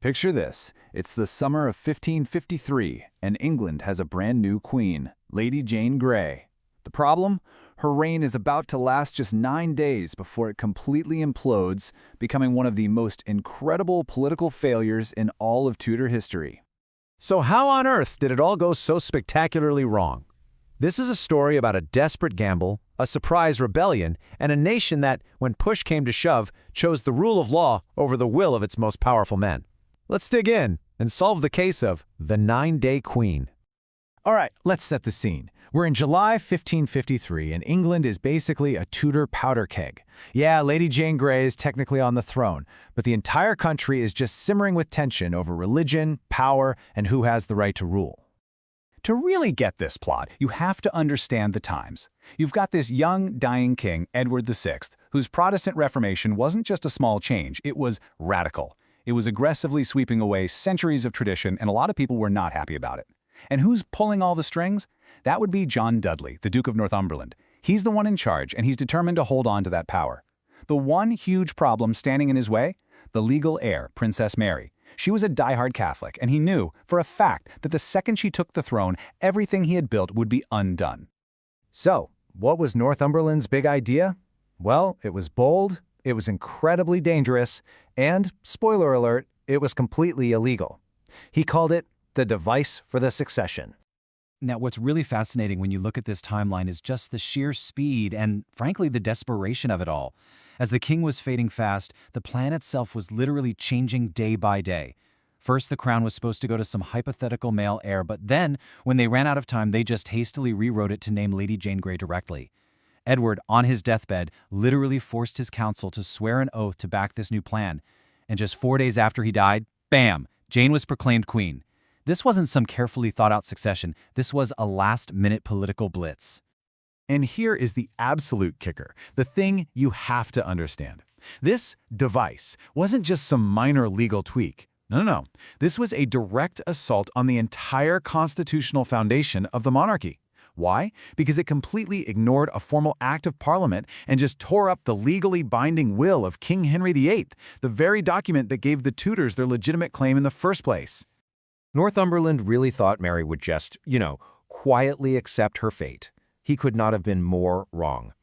Picture this. It's the summer of 1553, and England has a brand new queen, Lady Jane Grey. The problem? Her reign is about to last just 9 days before it completely implodes, becoming one of the most incredible political failures in all of Tudor history. So how on earth did it all go so spectacularly wrong? This is a story about a desperate gamble, a surprise rebellion, and a nation that, when push came to shove, chose the rule of law over the will of its most powerful men. Let's dig in and solve the case of the 9-Day Queen. All right, let's set the scene. We're in July 1553, and England is basically a Tudor powder keg. Yeah, Lady Jane Grey is technically on the throne, but the entire country is just simmering with tension over religion, power, and who has the right to rule. To really get this plot, you have to understand the times. You've got this young, dying king, Edward VI, whose Protestant Reformation wasn't just a small change, it was radical. It was aggressively sweeping away centuries of tradition, and a lot of people were not happy about it. And who's pulling all the strings? That would be John Dudley, the Duke of Northumberland. He's the one in charge, and he's determined to hold on to that power. The one huge problem standing in his way? The legal heir, Princess Mary. She was a diehard Catholic, and he knew, for a fact, that the second she took the throne, everything he had built would be undone. So, what was Northumberland's big idea? Well, it was bold, it was incredibly dangerous, and, spoiler alert, it was completely illegal. He called it the device for the succession. Now, what's really fascinating when you look at this timeline is just the sheer speed and, frankly, the desperation of it all. As the king was fading fast, the plan itself was literally changing day by day. First, the crown was supposed to go to some hypothetical male heir, but then, when they ran out of time, they just hastily rewrote it to name Lady Jane Grey directly. Edward, on his deathbed, literally forced his council to swear an oath to back this new plan. And just 4 days after he died, bam, Jane was proclaimed queen. This wasn't some carefully thought-out succession. This was a last-minute political blitz. And here is the absolute kicker, the thing you have to understand. This device wasn't just some minor legal tweak. No. This was a direct assault on the entire constitutional foundation of the monarchy. Why? Because it completely ignored a formal act of Parliament and just tore up the legally binding will of King Henry VIII, the very document that gave the Tudors their legitimate claim in the first place. Northumberland really thought Mary would just, quietly accept her fate. He could not have been more wrong.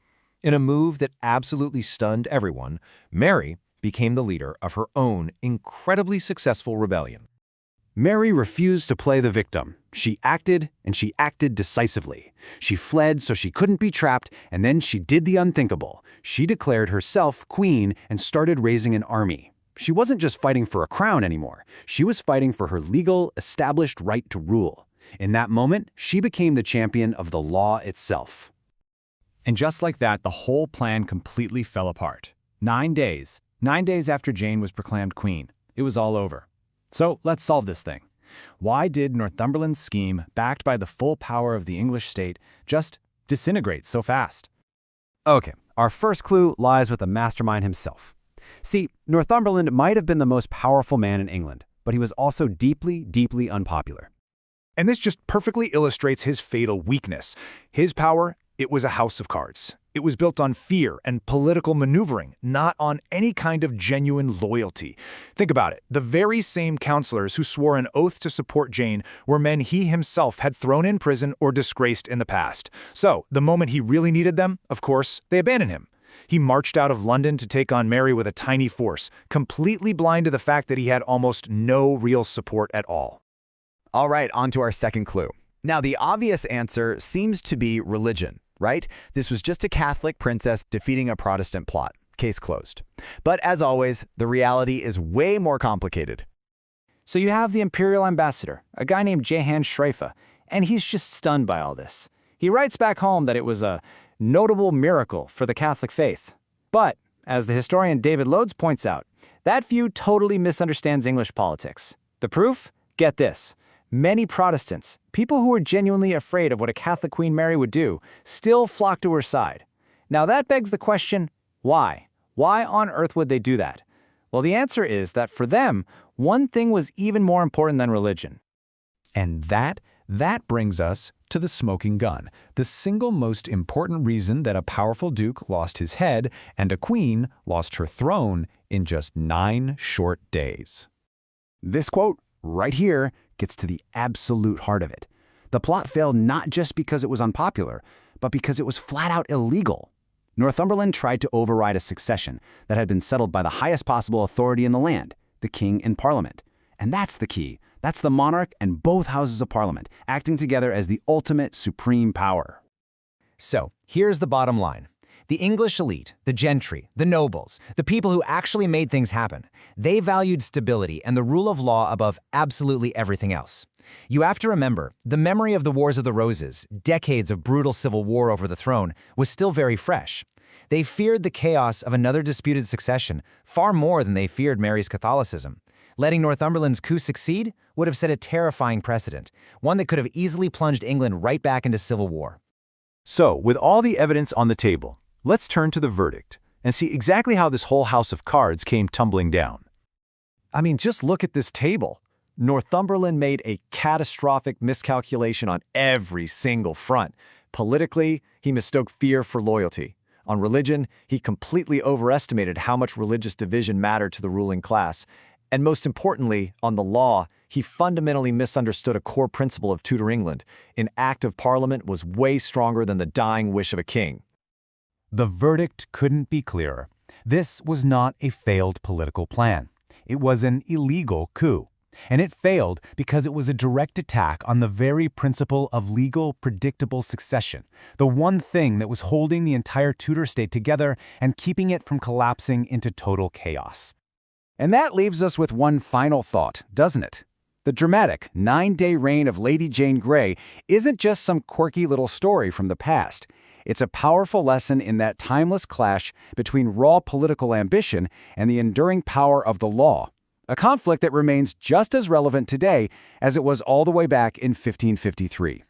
In a move that absolutely stunned everyone, Mary became the leader of her own incredibly successful rebellion. Mary refused to play the victim. She acted, and she acted decisively. She fled so she couldn't be trapped, and then she did the unthinkable. She declared herself queen and started raising an army. She wasn't just fighting for a crown anymore. She was fighting for her legal, established right to rule. In that moment, she became the champion of the law itself. And just like that, the whole plan completely fell apart. 9 days. 9 days after Jane was proclaimed queen. It was all over. So let's solve this thing. Why did Northumberland's scheme, backed by the full power of the English state, just disintegrate so fast? Okay, our first clue lies with the mastermind himself. See, Northumberland might have been the most powerful man in England, but he was also deeply, deeply unpopular. And this just perfectly illustrates his fatal weakness. His power, it was a house of cards. It was built on fear and political maneuvering, not on any kind of genuine loyalty. Think about it. The very same counselors who swore an oath to support Jane were men he himself had thrown in prison or disgraced in the past. So, the moment he really needed them, of course, they abandoned him. He marched out of London to take on Mary with a tiny force, completely blind to the fact that he had almost no real support at all. All right, on to our second clue. Now, the obvious answer seems to be religion, right? This was just a Catholic princess defeating a Protestant plot. Case closed. But as always, the reality is way more complicated. So you have the imperial ambassador, a guy named Jehan Schreifer, and he's just stunned by all this. He writes back home that it was a notable miracle for the Catholic faith. But, as the historian David Loades points out, that view totally misunderstands English politics. The proof? Get this. Many Protestants, people who were genuinely afraid of what a Catholic Queen Mary would do, still flocked to her side. Now that begs the question, why? Why on earth would they do that? Well, the answer is that for them, one thing was even more important than religion. And that brings us to the smoking gun, the single most important reason that a powerful duke lost his head and a queen lost her throne in just 9 short days. This quote, right here, gets to the absolute heart of it. The plot failed not just because it was unpopular, but because it was flat out illegal. Northumberland tried to override a succession that had been settled by the highest possible authority in the land, the king and parliament. And that's the key. That's the monarch and both houses of parliament, acting together as the ultimate supreme power. So, here's the bottom line. The English elite, the gentry, the nobles, the people who actually made things happen, they valued stability and the rule of law above absolutely everything else. You have to remember, the memory of the Wars of the Roses, decades of brutal civil war over the throne, was still very fresh. They feared the chaos of another disputed succession far more than they feared Mary's Catholicism. Letting Northumberland's coup succeed would have set a terrifying precedent, one that could have easily plunged England right back into civil war. So, with all the evidence on the table, let's turn to the verdict and see exactly how this whole house of cards came tumbling down. I mean, just look at this table. Northumberland made a catastrophic miscalculation on every single front. Politically, he mistook fear for loyalty. On religion, he completely overestimated how much religious division mattered to the ruling class. And most importantly, on the law, he fundamentally misunderstood a core principle of Tudor England. An act of parliament was way stronger than the dying wish of a king. The verdict couldn't be clearer. This was not a failed political plan. It was an illegal coup. And it failed because it was a direct attack on the very principle of legal, predictable succession, the one thing that was holding the entire Tudor state together and keeping it from collapsing into total chaos. And that leaves us with one final thought, doesn't it? The dramatic 9-day reign of Lady Jane Grey isn't just some quirky little story from the past. It's a powerful lesson in that timeless clash between raw political ambition and the enduring power of the law, a conflict that remains just as relevant today as it was all the way back in 1553.